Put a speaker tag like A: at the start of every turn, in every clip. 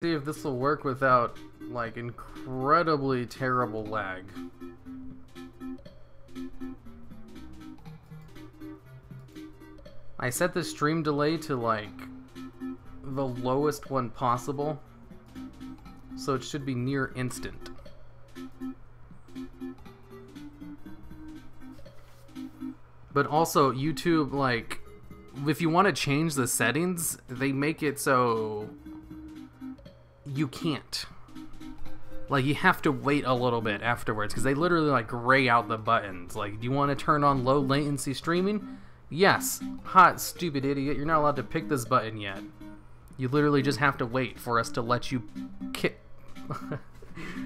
A: See if this will work without, like, incredibly terrible lag. I set the stream delay to, like, the lowest one possible, so it should be near instant. But also, YouTube, like, if you want to change the settings, they make it so you can't. Like, you have to wait a little bit afterwards, because they literally, like, gray out the buttons. Like, do you want to turn on low latency streaming? Yes. Hot, stupid idiot. You're not allowed to pick this button yet. You literally just have to wait for us to let you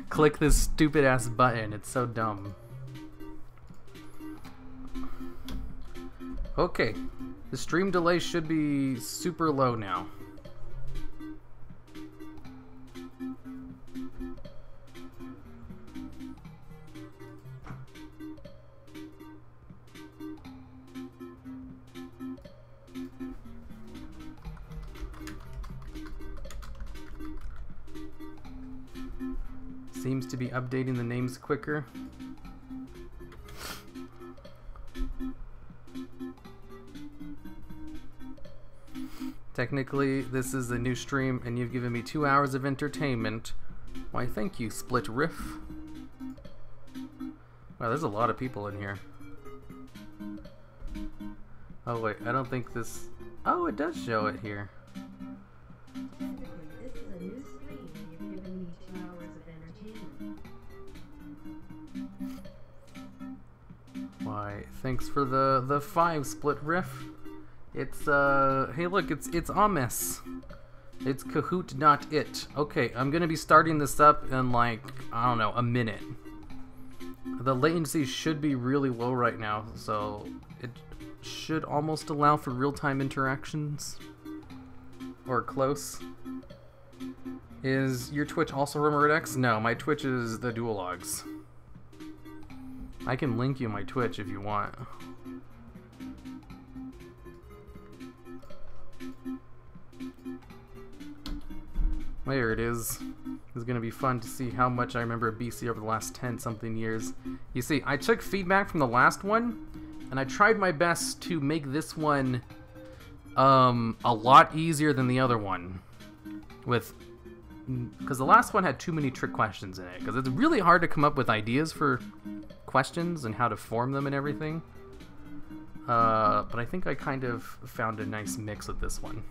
A: click this stupid-ass button. It's so dumb. Okay. The stream delay should be super low now. Seems to be updating the names quicker. Technically, this is a new stream, and you've given me 2 hours of entertainment. Why, thank you, Split Riff. Wow, there's a lot of people in here. Oh wait, I don't think this... Oh, it does show it here. Why, thanks for the 5, Split Riff. It's, hey look, it's Amis. It's Kahoot, not it. Okay, I'm gonna be starting this up in, like, I don't know, a minute. The latency should be really low right now, so it should almost allow for real-time interactions. Or close. Is your Twitch also RomerX? No, my Twitch is the Duologs. I can link you my Twitch if you want. There it is. It's gonna be fun to see how much I remember BC over the last 10-something years. You see, I took feedback from the last one, and I tried my best to make this one a lot easier than the other one. Because the last one had too many trick questions in it. Because it's really hard to come up with ideas for questions and how to form them and everything. But I think I kind of found a nice mix with this one.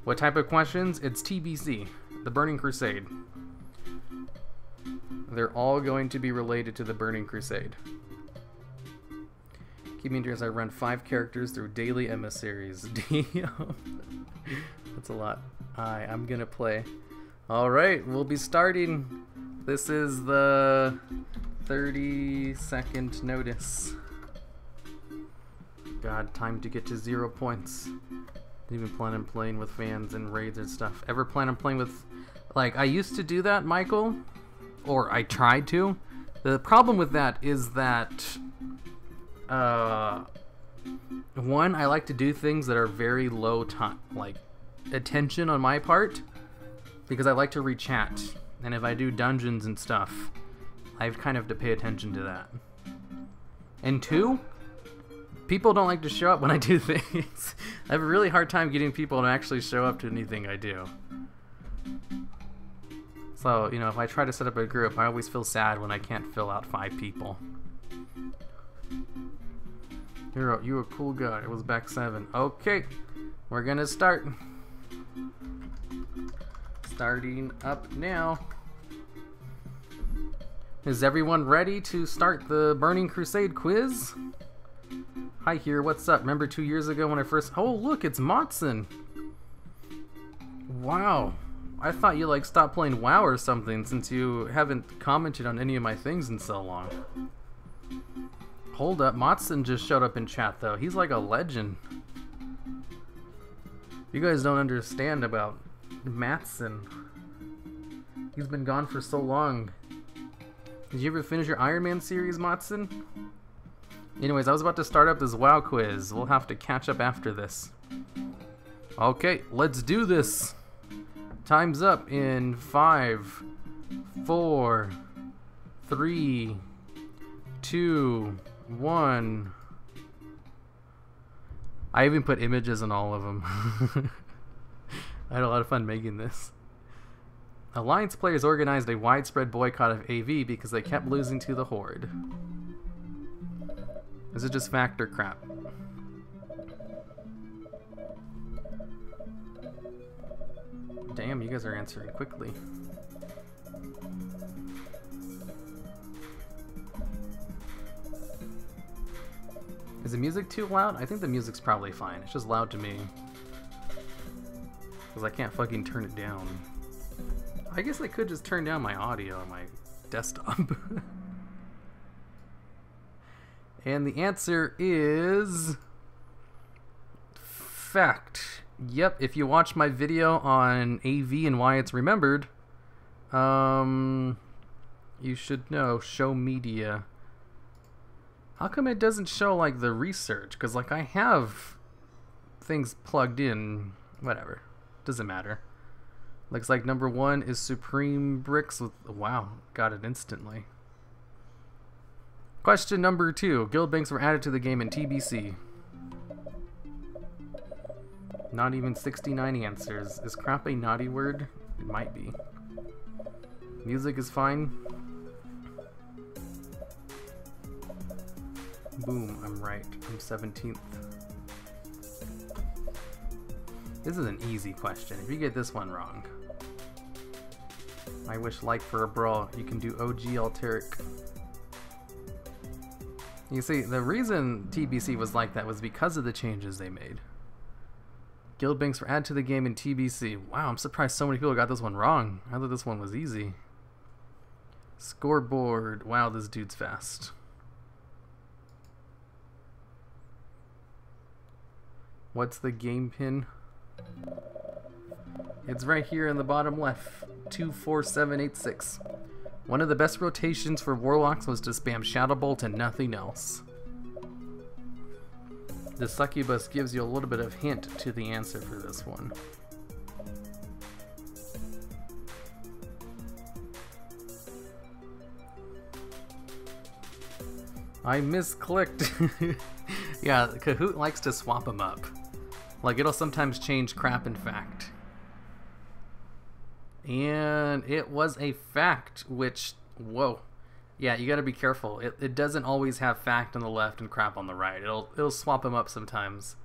A: What type of questions? It's TBC, the Burning Crusade. They're all going to be related to the Burning Crusade. Keep me interested as I run 5 characters through daily emissaries. That's a lot. I'm gonna play. Alright, we'll be starting. This is the 30-second notice. God, time to get to 0 points. Even plan on playing with fans and raids and stuff. Ever plan on playing with... Like, I used to do that, Michael. Or I tried to. The problem with that is that... one, I like to do things that are very low time, like, attention on my part. Because I like to read chat. And if I do dungeons and stuff, I kind of have to pay attention to that. And 2... people don't like to show up when I do things. I have a really hard time getting people to actually show up to anything I do. So, you know, if I try to set up a group, I always feel sad when I can't fill out 5 people. You a cool guy. It was back 7. Okay, we're gonna start. Starting up now. Is everyone ready to start the Burning Crusade quiz? Hi here, what's up? Remember 2 years ago when I first... Oh, look, it's Motson! Wow. I thought you, like, stopped playing WoW or something since you haven't commented on any of my things in so long. Hold up, Motson just showed up in chat, though. He's like a legend. You guys don't understand about Matson. He's been gone for so long. Did you ever finish your Iron Man series, Motson? Anyways, I was about to start up this WoW quiz. We'll have to catch up after this. Okay, let's do this. Time's up in 5, 4, 3, 2, 1. I even put images in all of them. I had a lot of fun making this. Alliance players organized a widespread boycott of AV because they kept losing to the Horde. Is it just fact or crap? Damn, you guys are answering quickly. Is the music too loud? I think the music's probably fine. It's just loud to me. Because I can't fucking turn it down. I guess I could just turn down my audio on my desktop. And the answer is... fact. Yep, if you watch my video on AV and why it's remembered, you should know. Show media. How come it doesn't show, like, the research? Because, like, I have things plugged in. Whatever. Doesn't matter. Looks like number 1 is Supreme Bricks with... Wow, got it instantly. Question number 2. Guild banks were added to the game in TBC. Not even 69 answers. Is crap a naughty word? It might be. Music is fine. Boom, I'm right. I'm 17th. This is an easy question. If you get this one wrong. I wish like for a brawl. You can do OG Alteric. You see, the reason TBC was like that was because of the changes they made. Guild banks were added to the game in TBC. Wow, I'm surprised so many people got this one wrong. I thought this one was easy. Scoreboard. Wow, this dude's fast. What's the game pin? It's right here in the bottom left. 24786. One of the best rotations for Warlocks was to spam Shadow Bolt and nothing else. The succubus gives you a little bit of hint to the answer for this one. I misclicked. Yeah, Kahoot likes to swap them up. Like, it'll sometimes change crap and fact. And it was a fact, which, whoa. Yeah, you gotta be careful. It doesn't always have fact on the left and crap on the right. It'll swap them up sometimes.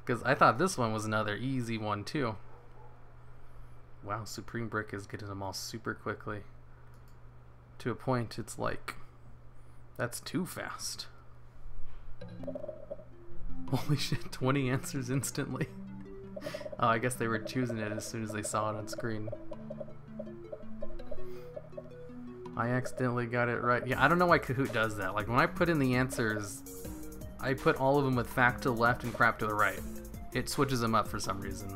A: Because I thought this one was another easy one, too. Wow, Supreme Brick is getting them all super quickly. To a point, it's like, that's too fast. Holy shit, 20 answers instantly. Oh, I guess they were choosing it as soon as they saw it on screen. I accidentally got it right. Yeah, I don't know why Kahoot does that. Like, when I put in the answers, I put all of them with fact to the left and crap to the right. It switches them up for some reason.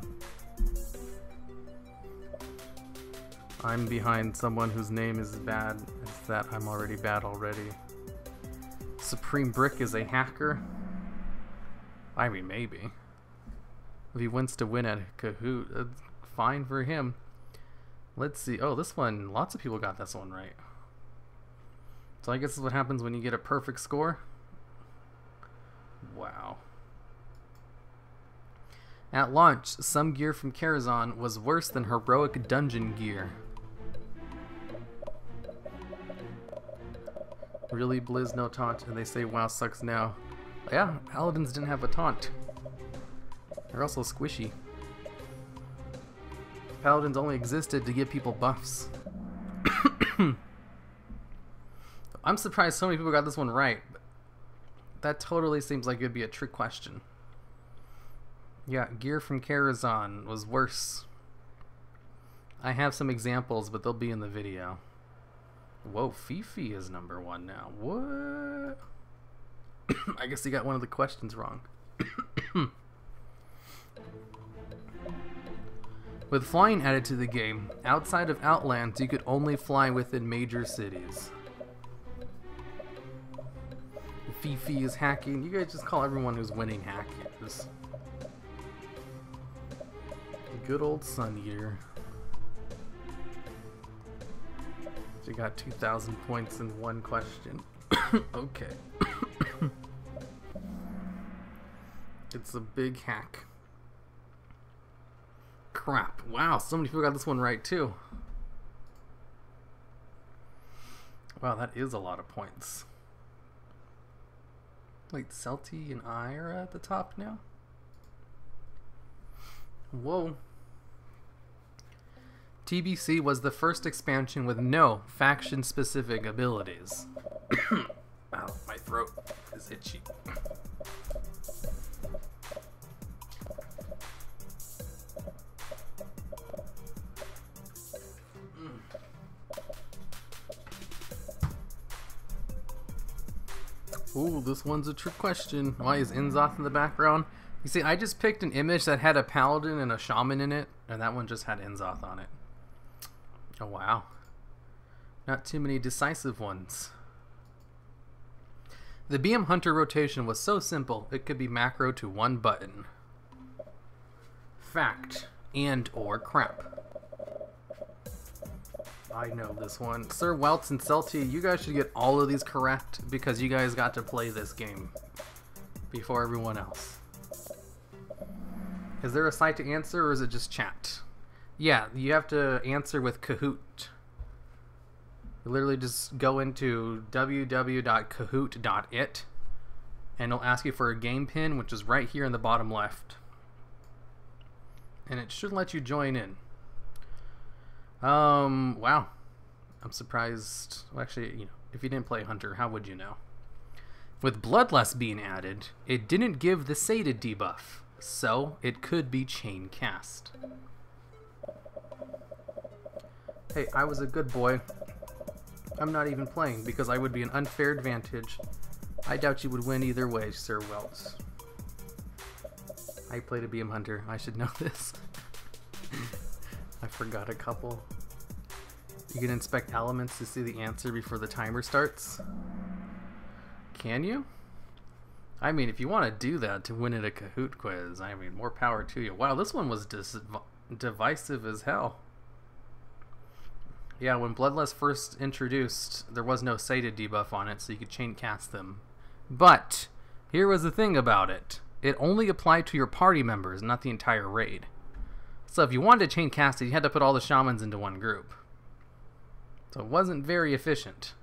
A: I'm behind someone whose name is bad. It's that I'm already bad already. Supreme Brick is a hacker? I mean, maybe. If he wants to win at Kahoot, it's fine for him. Let's see. Oh, this one, lots of people got this one right. So I guess this is what happens when you get a perfect score. Wow. At launch, some gear from Karazhan was worse than heroic dungeon gear. Really, Blizz no taunt, and they say WoW sucks now. Yeah, Paladins didn't have a taunt. They're also squishy. Paladins only existed to give people buffs. I'm surprised so many people got this one right. That totally seems like it'd be a trick question. Yeah, gear from Karazhan was worse. I have some examples, but they'll be in the video. Whoa, Fifi is number 1 now. What? I guess he got one of the questions wrong. With flying added to the game, outside of Outlands, you could only fly within major cities. Fifi is hacking. You guys just call everyone who's winning hackers. Good old Sun Eater. She got 2,000 points in one question. Okay. It's a big hack. Crap. Wow, so many people got this one right too. Wow, that is a lot of points. Like, Celti and I are at the top now? Whoa. TBC was the first expansion with no faction-specific abilities. Ow, my throat is itchy. Ooh, this one's a trick question. Why is Inzoth in the background? You see, I just picked an image that had a paladin and a shaman in it, and that one just had Inzoth on it. Oh, wow. Not too many decisive ones. The BM Hunter rotation was so simple, it could be macro to one button. Fact and or crap. I know this one. Sir Welts and Celti, you guys should get all of these correct because you guys got to play this game before everyone else. Is there a site to answer or is it just chat? Yeah, you have to answer with Kahoot. You literally just go into www.kahoot.it and it'll ask you for a game pin, which is right here in the bottom left. And it should let you join in. Wow. I'm surprised. Well, actually, you know, if you didn't play Hunter, how would you know? With Bloodlust being added, it didn't give the sated debuff, so it could be chain cast. Hey, I was a good boy. I'm not even playing because I would be an unfair advantage. I doubt you would win either way, Sir Welts. I played a BM Hunter. I should know this. I forgot a couple. You can inspect elements to see the answer before the timer starts. Can you? I mean, if you want to do that to win at a Kahoot quiz, I mean, more power to you. Wow, this one was divisive as hell. Yeah, when Bloodlust first introduced, there was no sated debuff on it, so you could chain cast them. But here was the thing about it. It only applied to your party members, not the entire raid. So if you wanted to chain cast it, you had to put all the shamans into one group. So it wasn't very efficient.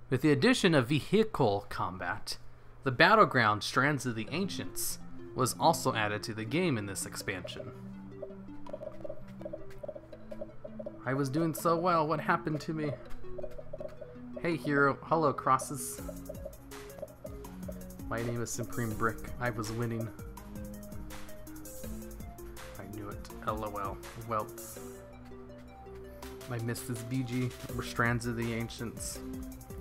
A: With the addition of vehicle combat, the battleground Strands of the Ancients was also added to the game in this expansion. I was doing so well, what happened to me? Hey hero, hello crosses. My name is Supreme Brick, I was winning. I knew it, LOL, Welts. I missed this BG, or Strands of the Ancients.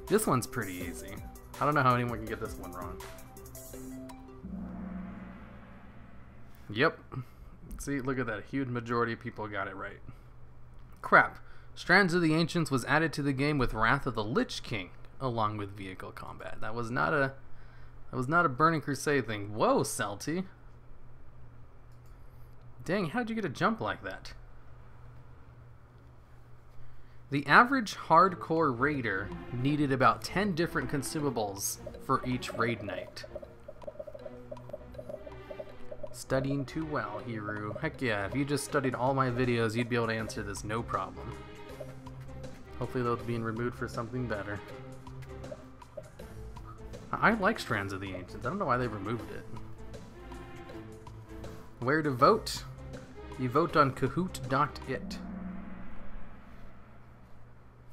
A: This one's pretty easy. I don't know how anyone can get this one wrong. Yep. See, look at that, a huge majority of people got it right. Crap. Strands of the Ancients was added to the game with Wrath of the Lich King, along with vehicle combat. That was not a Burning Crusade thing. Whoa, Celti. Dang, how'd you get a jump like that? The average hardcore raider needed about 10 different consumables for each raid night. Studying too well, Hiru. Heck yeah, if you just studied all my videos, you'd be able to answer this no problem. Hopefully they'll be removed for something better. I like Strands of the Ancients. I don't know why they removed it. Where to vote? You vote on Kahoot.it.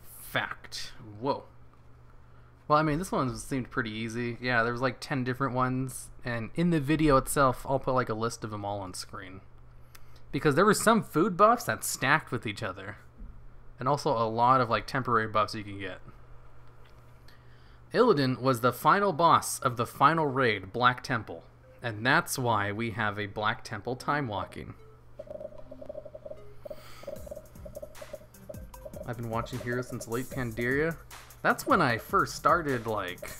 A: Fact. Whoa. Well, I mean, this one seemed pretty easy. Yeah, there was like 10 different ones, and in the video itself, I'll put like a list of them all on screen. Because there were some food buffs that stacked with each other, and also a lot of like temporary buffs you can get. Illidan was the final boss of the final raid, Black Temple, and that's why we have a Black Temple time walking. I've been watching Heroes since late Pandaria. That's when I first started, like...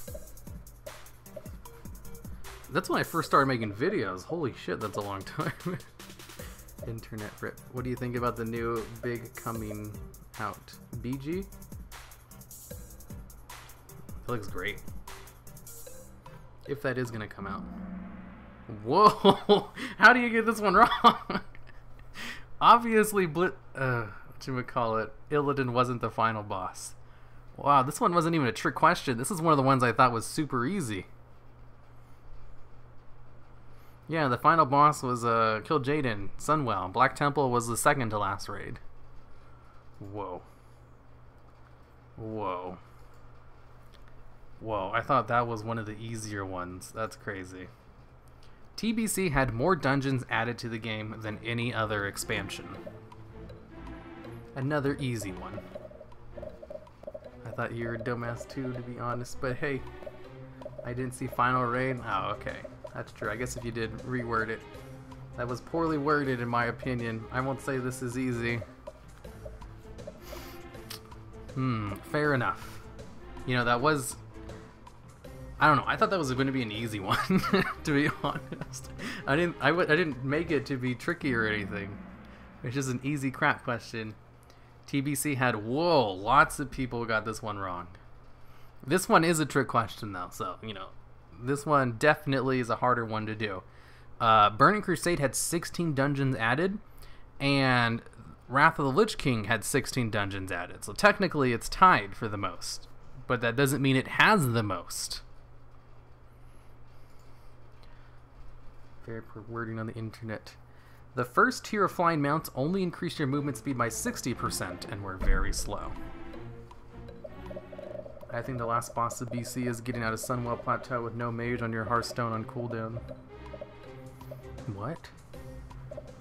A: That's when I first started making videos. Holy shit, that's a long time. Internet rip. What do you think about the new big coming out? BG? It looks great. If that is gonna come out. Whoa! How do you get this one wrong? Obviously, whatchamacallit, Illidan wasn't the final boss. Wow, this one wasn't even a trick question. This is one of the ones I thought was super easy. Yeah, the final boss was Kill Jaden, Sunwell. Black Temple was the second to last raid. Whoa. Whoa. Whoa, I thought that was one of the easier ones. That's crazy. TBC had more dungeons added to the game than any other expansion. Another easy one. I thought you were a dumbass too, to be honest, but hey, I didn't see final raid. Oh, okay. That's true. I guess if you did reword it. That was poorly worded in my opinion. I won't say this is easy. Fair enough. You know, that was... I don't know. I thought that was going to be an easy one, to be honest. I didn't make it to be tricky or anything. It's just an easy crap question. TBC had, whoa, lots of people got this one wrong. This one is a trick question, though, so, you know, this one definitely is a harder one to do. Burning Crusade had 16 dungeons added, and Wrath of the Lich King had 16 dungeons added. So technically it's tied for the most, but that doesn't mean it has the most. Fair wording on the internet. The first tier of flying mounts only increased your movement speed by 60% and were very slow. I think the last boss of BC is getting out of Sunwell Plateau with no mage on your Hearthstone on cooldown. What?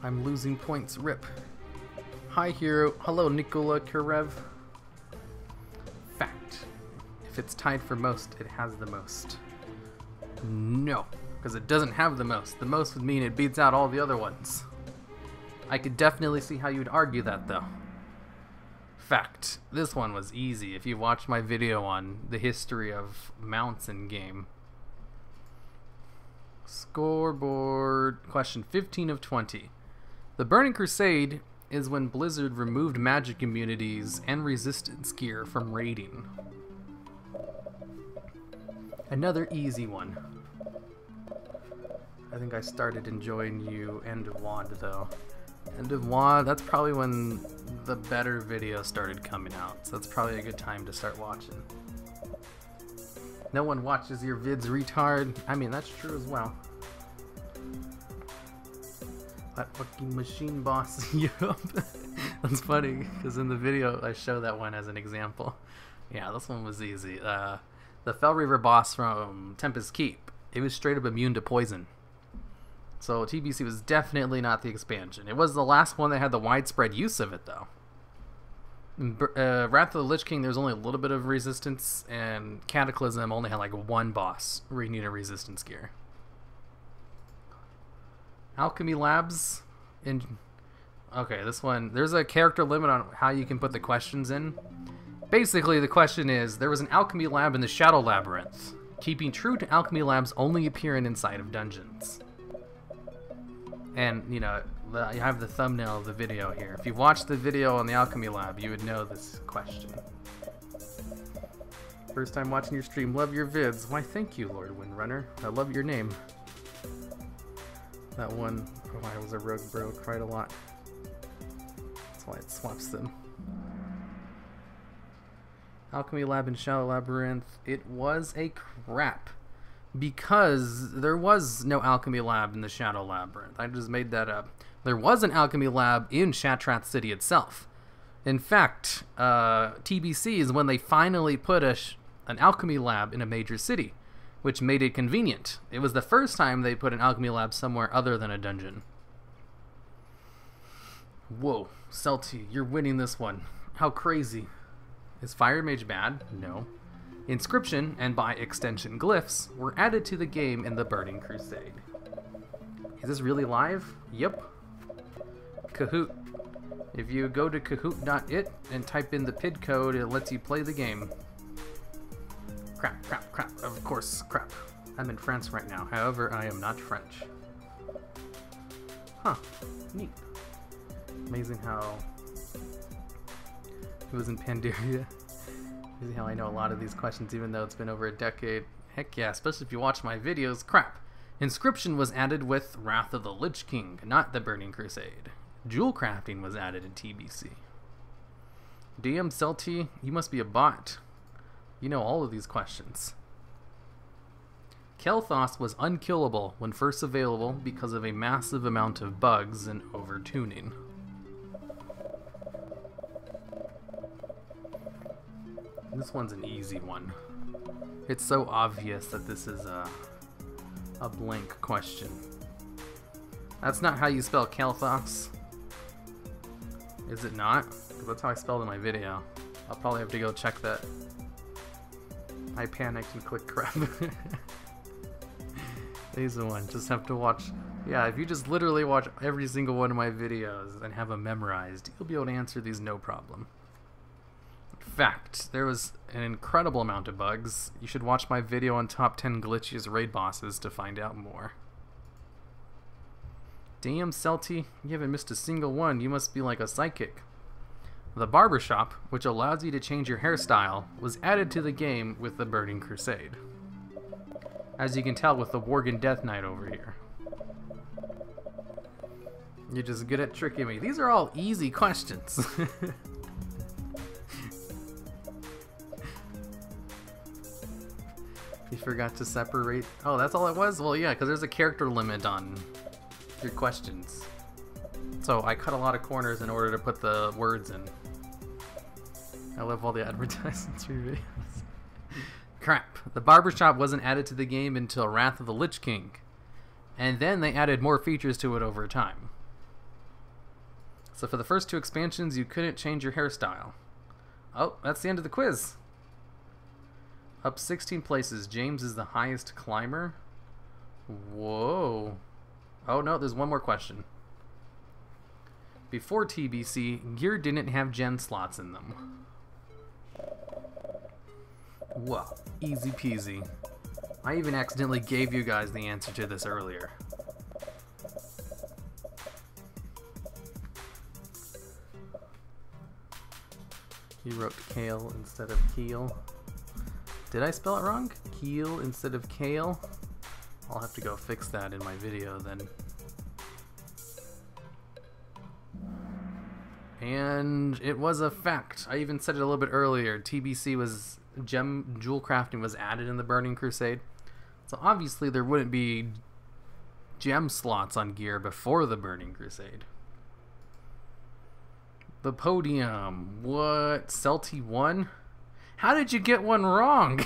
A: I'm losing points, rip. Hi hero, hello Nikola Karev. Fact. If it's tied for most, it has the most. No, because it doesn't have the most. The most would mean it beats out all the other ones. I could definitely see how you'd argue that though. Fact. This one was easy if you watched my video on the history of mounts in game. Scoreboard. Question 15 of 20. The Burning Crusade is when Blizzard removed magic immunities and resistance gear from raiding. Another easy one. I think I started enjoying you End of WoD though. End of WoD, that's probably when the better videos started coming out, so that's probably a good time to start watching. No one watches your vids, retard. I mean, that's true as well. That fucking machine boss, yup. That's funny, because in the video I show that one as an example. Yeah, this one was easy. The Fell Reaver boss from Tempest Keep, it was straight up immune to poison. So TBC was definitely not the expansion. It was the last one that had the widespread use of it, though. In Wrath of the Lich King, there's only a little bit of resistance, and Cataclysm only had like one boss where you need a resistance gear. Alchemy Labs okay, this one, there's a character limit on how you can put the questions in. Basically, the question is, there was an alchemy lab in the Shadow Labyrinth. Keeping true to alchemy labs only appearing inside of dungeons. And, you know, I have the thumbnail of the video here. If you watched the video on the alchemy lab, you would know this question. First time watching your stream, love your vids. Why, thank you, Lord Windrunner. I love your name. That one, oh, I was a rogue bro, cried a lot. That's why it swaps them. Alchemy Lab and Shadow Labyrinth, it was a crap. Because there was no Alchemy Lab in the Shadow Labyrinth. I just made that up. There was an Alchemy Lab in Shattrath City itself. In fact, TBC is when they finally put an Alchemy Lab in a major city, which made it convenient. It was the first time they put an Alchemy Lab somewhere other than a dungeon. Whoa, Celti, you're winning this one. How crazy. Is Fire Mage bad? No. Inscription, and by extension glyphs, were added to the game in the Burning Crusade. Is this really live? Yep. Kahoot. If you go to kahoot.it and type in the PID code, it lets you play the game. Crap, crap, crap. Of course, crap. I'm in France right now. However, I am not French. Huh. Neat. Amazing how it was in Pandaria. See how I know a lot of these questions even though it's been over a decade? Heck yeah, especially if you watch my videos. Crap. Inscription was added with Wrath of the Lich King, not the Burning Crusade. Jewel crafting was added in TBC. DM Celti, you must be a bot. You know all of these questions. Kel'Thas was unkillable when first available because of a massive amount of bugs and over-tuning. This one's an easy one. It's so obvious that this is a blank question. That's not how you spell Kel'Thas. Is it not? 'Cause that's how I spelled in my video. I'll probably have to go check that. I panicked and clicked crap. There's the one. Just have to watch. Yeah, if you just literally watch every single one of my videos and have them memorized, you'll be able to answer these no problem. Fact, there was an incredible amount of bugs. You should watch my video on top 10 glitchiest raid bosses to find out more. Damn, Celti, you haven't missed a single one. You must be like a psychic. The barbershop, which allows you to change your hairstyle, was added to the game with the Burning Crusade. As you can tell with the Worgen Death Knight over here. You're just good at tricking me. These are all easy questions. You forgot to separate. Oh, that's all it was? Well, yeah, because there's a character limit on your questions. So I cut a lot of corners in order to put the words in. I love all the advertisements for your videos. Crap. The barbershop wasn't added to the game until Wrath of the Lich King. And then they added more features to it over time. So for the first 2 expansions, you couldn't change your hairstyle. Oh, that's the end of the quiz. Up 16 places. James is the highest climber. Whoa. Oh no, there's one more question. Before TBC, gear didn't have gen slots in them. Whoa, easy peasy. I even accidentally gave you guys the answer to this earlier. You wrote kale instead of keel. Did I spell it wrong? Keel instead of kale? I'll have to go fix that in my video then. And it was a fact. I even said it a little bit earlier. TBC was jewel crafting was added in the Burning Crusade. So obviously there wouldn't be gem slots on gear before the Burning Crusade. The podium. What? Celti won? How did you get one wrong?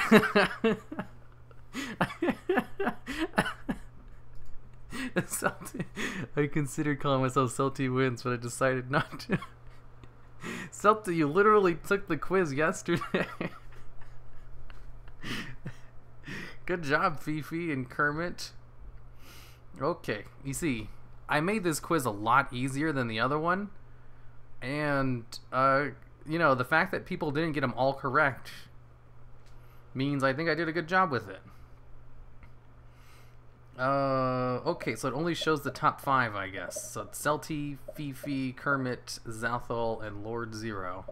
A: I considered calling myself Celti wins, but I decided not to. Celti, you literally took the quiz yesterday. Good job, Fifi and Kermit. Okay, you see, I made this quiz a lot easier than the other one. And, you know, the fact that people didn't get them all correct means I think I did a good job with it. Okay, so it only shows the top 5, I guess. So it's Celti, Fifi, Kermit, Zathol, and Lord Zero.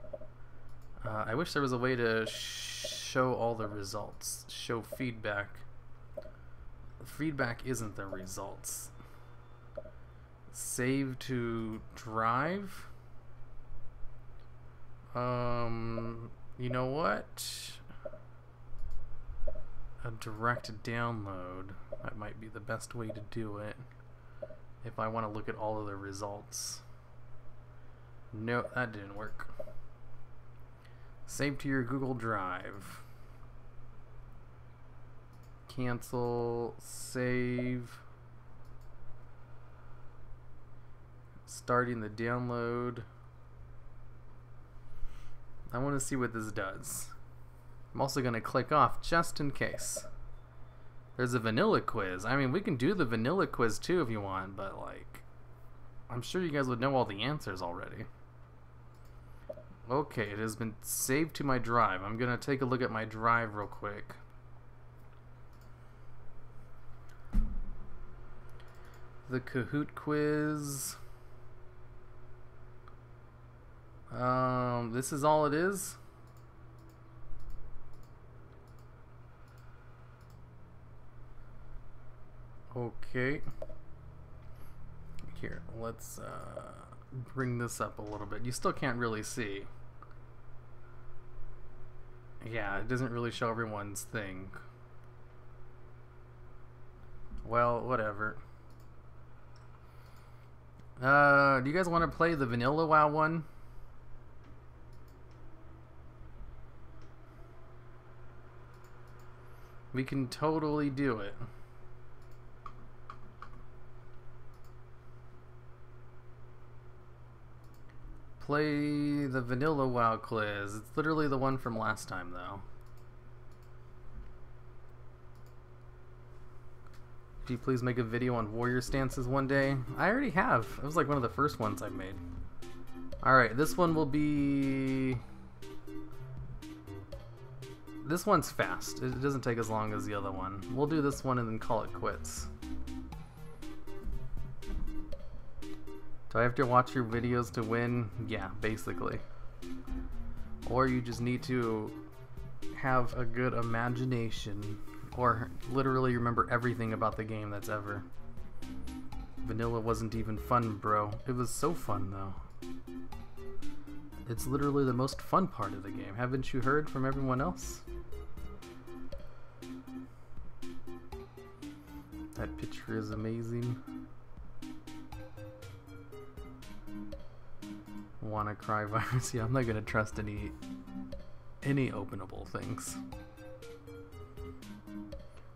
A: I wish there was a way to show all the results. Show feedback. Feedback isn't the results. Save to drive. You know what? A direct download. That might be the best way to do it if I want to look at all of the results. No, that didn't work. Save to your Google Drive. Cancel, save. Starting the download. I want to see what this does. I'm also going to click off just in case. There's a vanilla quiz. I mean, we can do the vanilla quiz too if you want, but like, I'm sure you guys would know all the answers already. Okay, it has been saved to my drive. I'm going to take a look at my drive real quick. The Kahoot quiz. This is all it is. Okay. Here, let's bring this up a little bit. You still can't really see. Yeah, it doesn't really show everyone's thing. Well, whatever. Do you guys want to play the vanilla WoW one? We can totally do it. Play the vanilla WoW Quiz. It's literally the one from last time, though. Could you please make a video on warrior stances one day? I already have. It was like one of the first ones I made. Alright, this one will be... This one's fast. It doesn't take as long as the other one. We'll do this one and then call it quits. Do I have to watch your videos to win? Yeah, basically. Or you just need to have a good imagination. Or literally remember everything about the game that's ever. Vanilla wasn't even fun, bro. It was so fun, though. It's literally the most fun part of the game. Haven't you heard from everyone else? That picture is amazing. WannaCry virus. Yeah, I'm not gonna trust any openable things.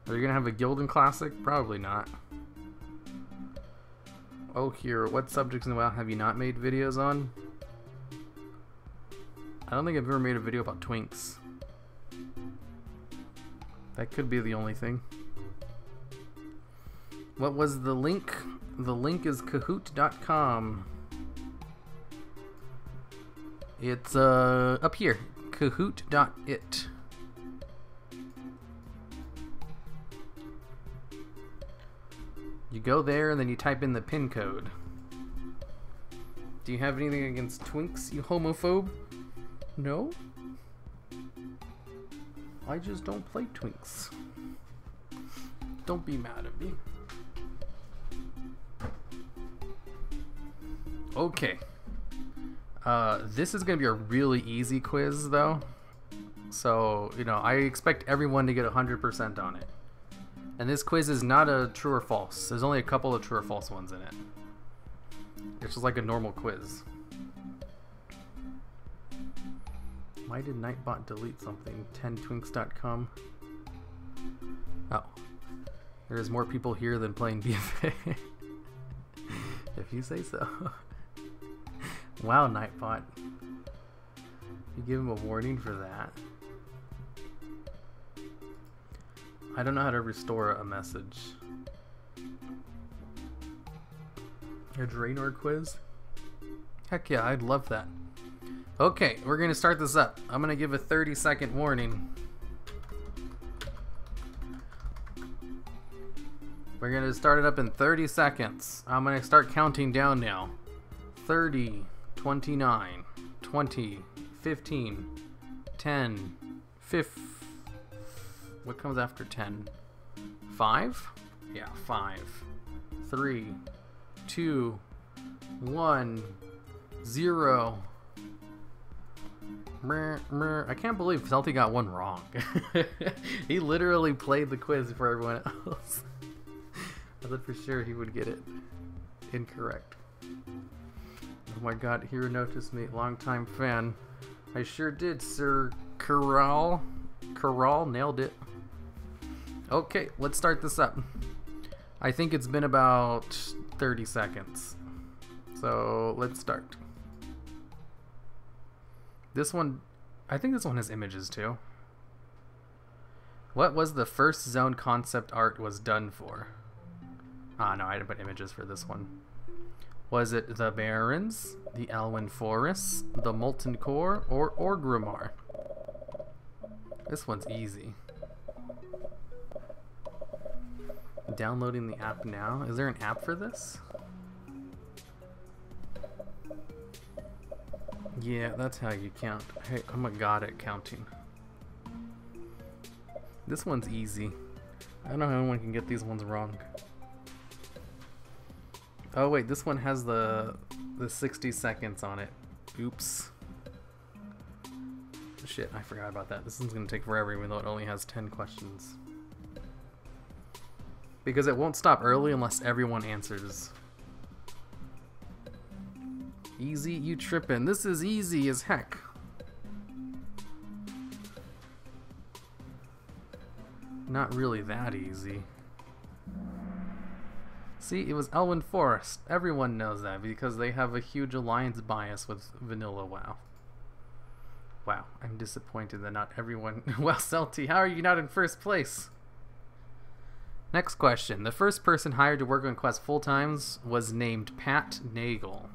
A: Are you gonna have a Gildan Classic? Probably not. Oh, here. What subjects in WoW have you not made videos on? I don't think I've ever made a video about twinks. That could be the only thing. What was the link? The link is kahoot.com. It's up here. Kahoot.it. You go there and then you type in the pin code. Do you have anything against twinks, you homophobe? No? I just don't play twinks. Don't be mad at me. Okay. This is gonna be a really easy quiz though. So, you know, I expect everyone to get 100% on it. And this quiz is not a true or false. There's only a couple of true or false ones in it. It's just like a normal quiz. Why did Nightbot delete something? 10twinks.com. Oh. There's more people here than playing BFA. If you say so. Wow, Nightbot. You give him a warning for that. I don't know how to restore a message. A Draenor quiz? Heck yeah, I'd love that. Okay, we're gonna start this up. I'm gonna give a 30-second warning. We're gonna start it up in 30 seconds. I'm gonna start counting down now. 30, 29, 20, 15, 10, 5. What comes after 10? 5? Yeah, 5, 3, 2, 1, 0. I can't believe Celty got one wrong. He literally played the quiz for everyone else. I thought for sure he would get it incorrect. Oh my god, Hero noticed me, longtime fan. I sure did, Sir Corral. Corral nailed it. Okay, let's start this up. I think it's been about 30 seconds. So let's start. This one, I think this one has images too. What was the first zone concept art was done for? Ah, no, I didn't put images for this one. Was it the Barrens, the Elwyn Forests, the Molten Core, or Orgrimmar? This one's easy. Downloading the app now. Is there an app for this? Yeah, that's how you count. Hey, I'm a god at counting. This one's easy. I don't know how anyone can get these ones wrong. Oh wait, this one has the 60 seconds on it. Oops. Shit, I forgot about that. This one's gonna take forever even though it only has 10 questions. Because it won't stop early unless everyone answers. Easy, you trippin'. This is easy as heck. Not really that easy. See, it was Elwyn Forest. Everyone knows that because they have a huge alliance bias with Vanilla WoW. Wow, I'm disappointed that not everyone... Well, Celty, how are you not in first place? Next question. The first person hired to work on Quest full-time was named Pat Nagel.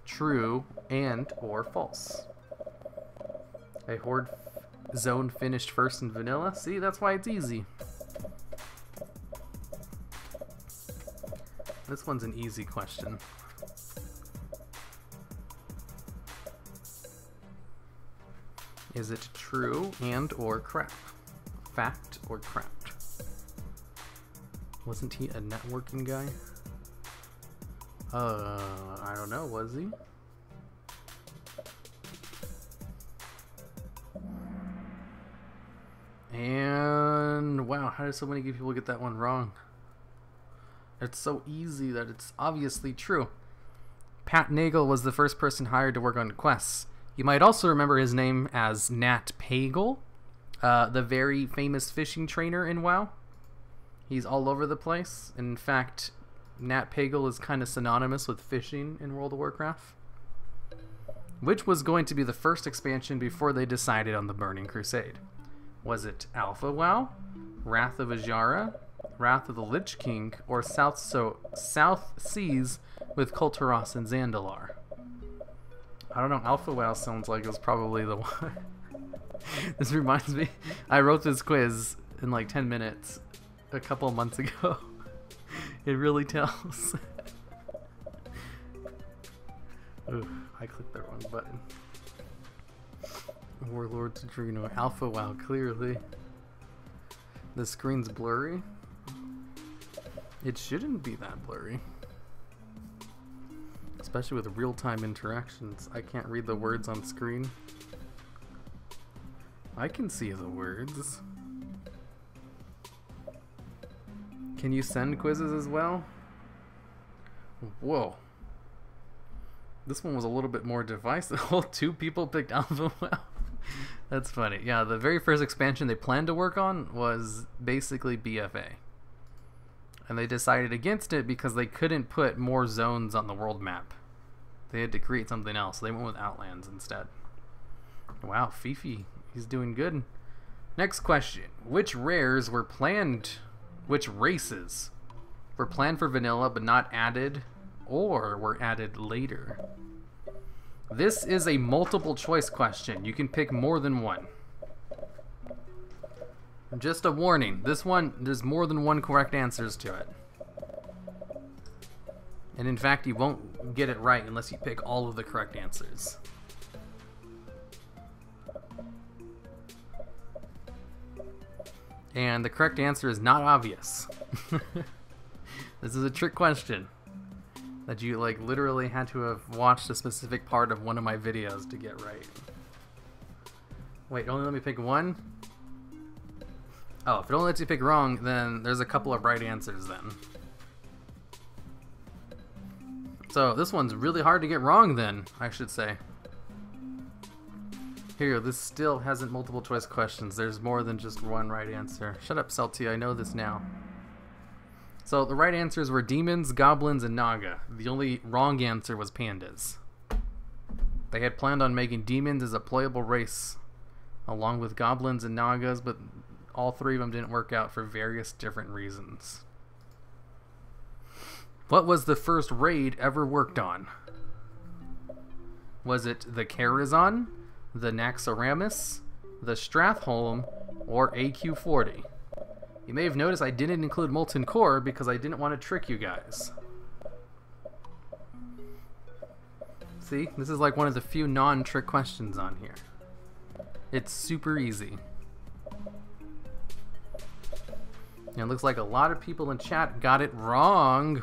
A: True and or false? A Horde zone finished first in Vanilla? See, that's why it's easy. This one's an easy question. Is it true and or crap? Fact or crap? Wasn't he a networking guy? I don't know, was he? And wow, how did so many people get that one wrong? It's so easy that it's obviously true. Pat Nagel was the first person hired to work on quests. You might also remember his name as Nat Pagel, the very famous fishing trainer in WoW. He's all over the place. In fact, Nat Pagel is kind of synonymous with fishing in World of Warcraft. Which was going to be the first expansion before they decided on the Burning Crusade? Was it Alpha WoW, Wrath of Azshara, Wrath of the Lich King, or South Seas with Kulturas and Zandalar? I don't know, Alpha WoW sounds like it was probably the one. This reminds me, I wrote this quiz in like 10 minutes a couple of months ago. It really tells. Ooh, I clicked the wrong button. Warlords of Drino, Alpha WoW, clearly. The screen's blurry. It shouldn't be that blurry. Especially with real-time interactions. I can't read the words on screen. I can see the words. Can you send quizzes as well? Whoa. This one was a little bit more divisive. 2 people picked Alpha WoW. That's funny. Yeah, the very first expansion they planned to work on was basically BFA. And they decided against it because they couldn't put more zones on the world map. They had to create something else. So they went with Outlands instead. Wow, Fifi, he's doing good. Next question. Which rares were planned, which races were planned for vanilla but not added or were added later? This is a multiple choice question. You can pick more than one. Just a warning, this one, there's more than one correct answers to it. And in fact, you won't get it right unless you pick all of the correct answers. And the correct answer is not obvious. This is a trick question that you like literally had to have watched a specific part of one of my videos to get right. Wait, only let me pick one? Oh, if it only lets you pick wrong, then there's a couple of right answers then. So this one's really hard to get wrong then, I should say. Here, this still hasn't multiple choice questions. There's more than just one right answer. Shut up, Celti, I know this now. So the right answers were demons, goblins, and Naga. The only wrong answer was pandas. They had planned on making demons as a playable race, along with goblins and Nagas, but all 3 of them didn't work out for various different reasons. What was the first raid ever worked on? Was it the Karazhan, the Naxxramas, the Stratholme, or AQ40? You may have noticed I didn't include Molten Core because I didn't want to trick you guys. See, this is like one of the few non-trick questions on here. It's super easy. And it looks like a lot of people in chat got it wrong.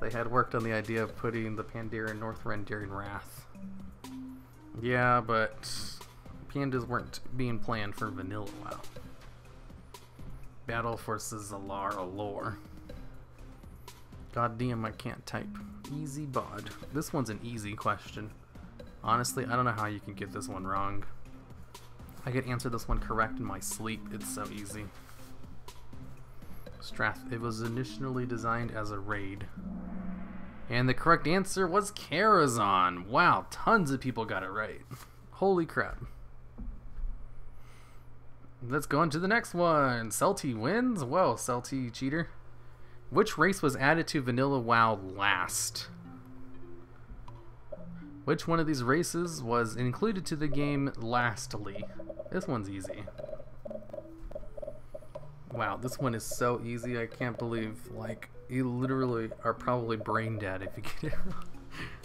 A: They had worked on the idea of putting the Pandaren Northrend during Wrath. Yeah, but pandas weren't being planned for vanilla WoW. Battle for Zalara lore. God damn, I can't type. Easy bod. This one's an easy question. Honestly, I don't know how you can get this one wrong. I could answer this one correct in my sleep. It's so easy. Strath. It was initially designed as a raid. And the correct answer was Karazhan. Wow, tons of people got it right. Holy crap. Let's go on to the next one. Celti wins? Whoa, Celti cheater. Which race was added to Vanilla WoW last? Which one of these races was included to the game lastly? This one's easy. Wow, this one is so easy. I can't believe, like, you literally are probably brain dead if you get it wrong.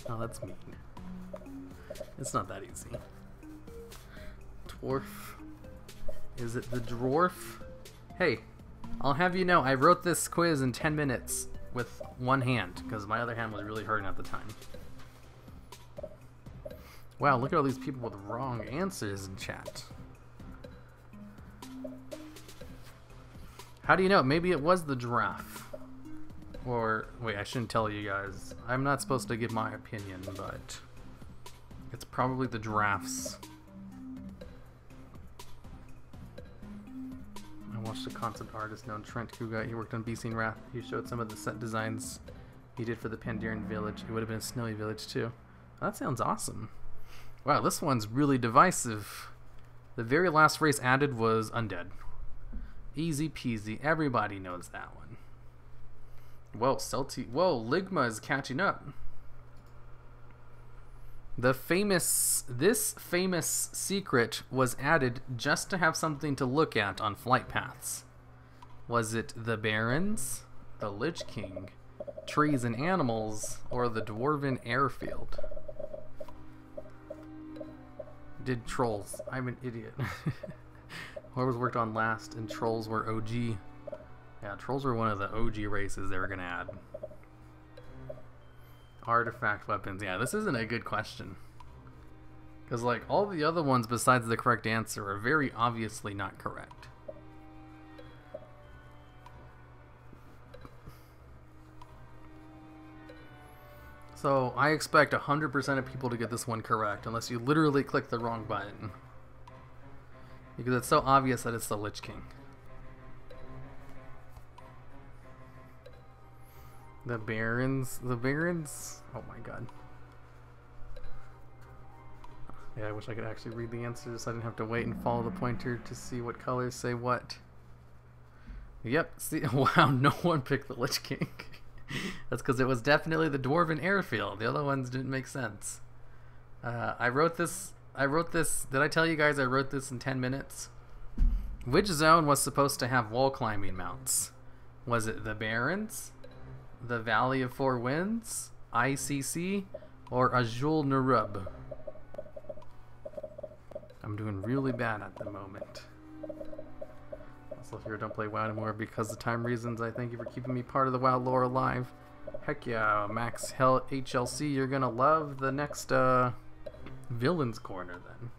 A: Oh, that's mean. It's not that easy. Dwarf. Is it the dwarf? Hey, I'll have you know, I wrote this quiz in 10 minutes with one hand, because my other hand was really hurting at the time. Wow, look at all these people with wrong answers in chat. How do you know? Maybe it was the giraffe. Or, wait, I shouldn't tell you guys. I'm not supposed to give my opinion, but it's probably the giraffes. I watched a concept artist known Trent Kuga. He worked on BC and Wrath. He showed some of the set designs he did for the Pandaren village. It would have been a snowy village too. That sounds awesome. Wow, this one's really divisive. The very last race added was Undead. Easy peasy. Everybody knows that one. Whoa, Celti. Whoa, Ligma is catching up. This famous secret was added just to have something to look at on flight paths. Was it the Barrens, the Lich King, trees and animals, or the Dwarven airfield? Did trolls? I'm an idiot. What was worked on last, and trolls were OG. Yeah, trolls were one of the OG races they were gonna add. Artifact weapons. Yeah, this isn't a good question. Because, like, all the other ones besides the correct answer are very obviously not correct. So, I expect 100% of people to get this one correct, unless you literally click the wrong button. Because it's so obvious that it's the Lich King. The Barrens. The Barrens. Oh my god. Yeah, I wish I could actually read the answers so I didn't have to wait and follow the pointer to see what colors say what. Yep, see, wow, no one picked the Lich King. That's because it was definitely the Dwarven airfield. The other ones didn't make sense. I wrote this, did I tell you guys I wrote this in 10 minutes? Which zone was supposed to have wall climbing mounts? Was it the Barrens, the Valley of Four Winds, ICC, or Azul Narub? I'm doing really bad at the moment. Also, if you don't play WoW anymore because of time reasons, I thank you for keeping me part of the WoW lore alive. Heck yeah, Max Hell HLC, you're gonna love the next Villains Corner then.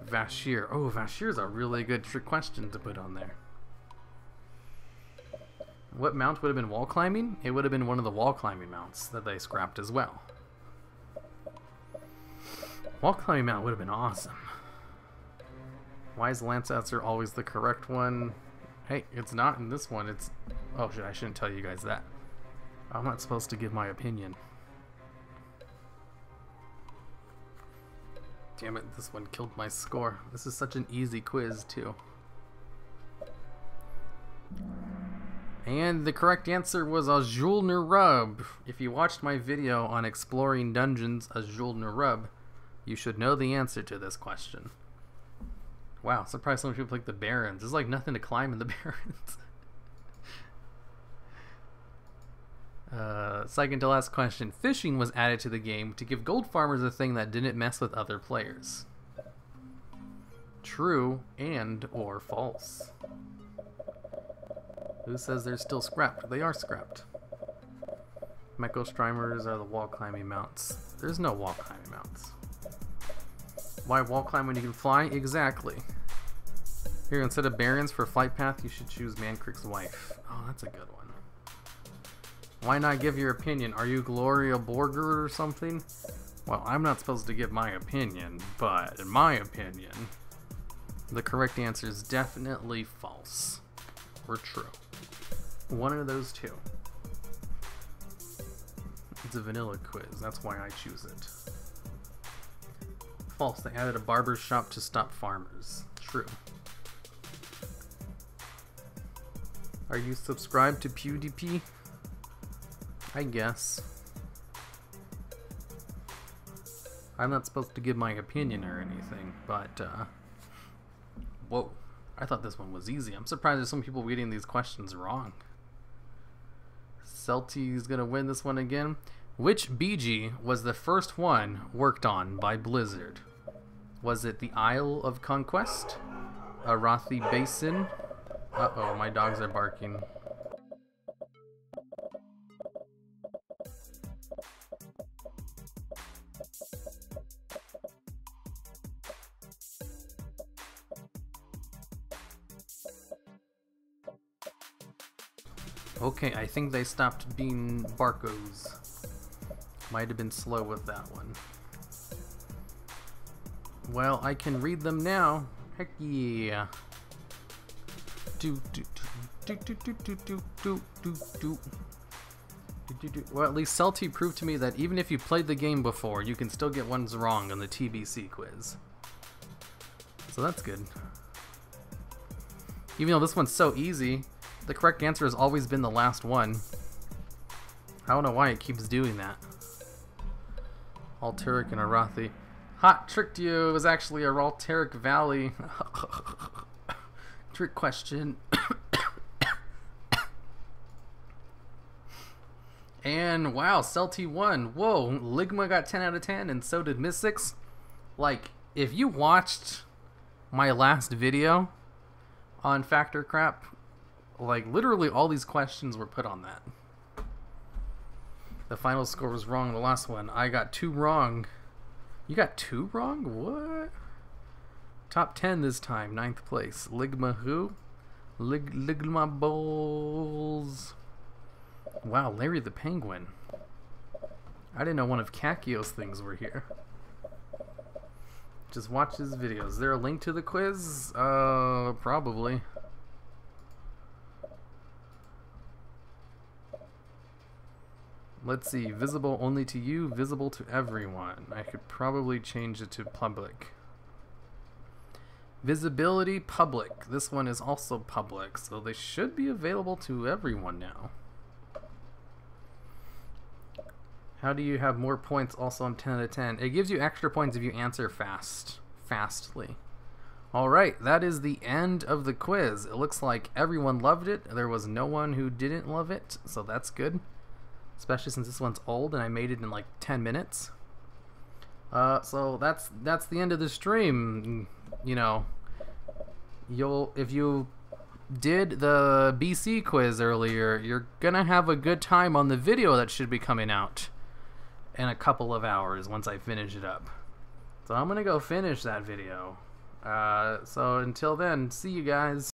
A: Vashir. Oh, Vashir's a really good trick question to put on there. What mount would have been wall climbing? It would have been one of the wall climbing mounts that they scrapped as well. Wall climbing mount would have been awesome. Why is Lanceaster always the correct one? Hey, it's not in this one. It's... Oh shit, I shouldn't tell you guys that. I'm not supposed to give my opinion. Damn it, this one killed my score. This is such an easy quiz, too. And the correct answer was Azul Narub. If you watched my video on exploring dungeons Azul Narub, you should know the answer to this question. Wow, surprised so many people picked the Barrens. There's like nothing to climb in the Barrens. Second to last question. Fishing was added to the game to give gold farmers a thing that didn't mess with other players. True and or false. Who says they're still scrapped? They are scrapped. Mecho Streamers are the wall climbing mounts. There's no wall climbing mounts. Why wall climb when you can fly? Exactly. Here, instead of Barons for flight path, you should choose Mancrick's wife. Oh, that's a good one. Why not give your opinion? Are you Gloria Borger or something? Well, I'm not supposed to give my opinion, but in my opinion, the correct answer is definitely false or true. One of those two. It's a vanilla quiz, that's why I choose it. False, they added a barber shop to stop farmers. True. Are you subscribed to PewDiePie? I guess. I'm not supposed to give my opinion or anything, but, whoa. I thought this one was easy. I'm surprised there's some people reading these questions wrong. Celti's gonna win this one again. Which BG was the first one worked on by Blizzard? Was it the Isle of Conquest? Arathi Basin? Uh-oh, my dogs are barking. Okay, I think they stopped being barkos. Might have been slow with that one. Well, I can read them now. Heck yeah. Well, at least Celti proved to me that even if you played the game before, you can still get ones wrong on the TBC quiz. So that's good. Even though this one's so easy, the correct answer has always been the last one. I don't know why it keeps doing that. Altaric and Arathi. Hot, tricked you. It was actually a Altaric Valley. Trick question. And wow, Celti won. Whoa, Ligma got 10 out of 10 and so did Mystics. Like, if you watched my last video on Factor Crap, like literally all these questions were put on that. The final score was wrong, the last one. I got 2 wrong. You got 2 wrong? What? Top 10 this time, 9th place. Ligma who? Ligma Bowls. Wow, Larry the Penguin. I didn't know one of Kakio's things were here. Just watch his videos. Is there a link to the quiz? Probably. Let's see, visible only to you, visible to everyone. I could probably change it to public. Visibility public. This one is also public, so they should be available to everyone now. How do you have more points also on 10 out of 10? It gives you extra points if you answer fastly. Alright, that is the end of the quiz. It looks like everyone loved it. There was no one who didn't love it, so that's good. Especially since this one's old and I made it in like 10 minutes. So that's the end of the stream. You know, if you did the BC quiz earlier, you're gonna have a good time on the video that should be coming out in a couple of hours once I finish it up. So I'm gonna go finish that video. So until then, see you guys.